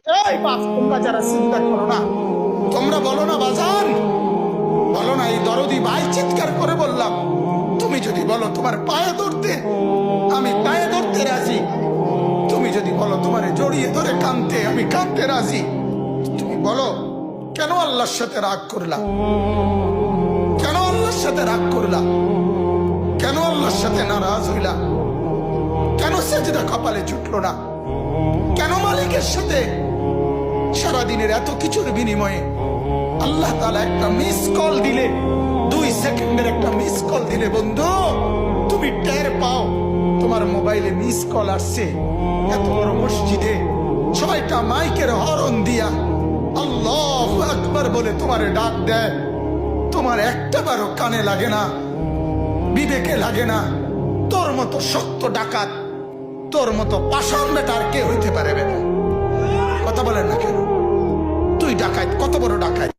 এই বাপ, তোমরা যারা চিন্তা করো না, তোমরা বলো না বাজান, বলো না এই দরদি ভাই চিৎকার করে বললাম, তুমি যদি বলো তোমার পায়ে ধরতে, আমি পায়ে ধরতে রাজি। তুমি যদি বলো তোমার জড়িয়ে ধরে কাঁদতে, আমি কাঁদতে রাজি। তুমি বলো কেন আল্লাহর সাথে রাগ করলা, কেন আল্লাহর সাথে রাগ করলা, কেন আল্লাহর সাথে নারাজ হইলা, কেন সেজদা কপালে জুটলো না, কেন মালিকের সাথে সারাদিনের এত কিছুর বিনিময়ে আল্লাহ তাআলা একটা মিস কল দিলে, 2 সেকেন্ডের একটা মিস কল দিলে বন্ধু তুমি টের পাও তোমার মোবাইলে মিস কল আসছে। এত বড় মসজিদে সবাইটা মাইকের হরন দিয়া আল্লাহু আকবার বলে তোমারে ডাক দেয়, তোমার একটা বারও কানে লাগে না, বিবেকে লাগে না। তোর মতো শক্ত ডাকাত, তোর মতো পাষাণ বেটার কে হইতে পারে? বেটা কথা বলেন না কেন? তুই ডাকাত, কত বড় ডাকাত,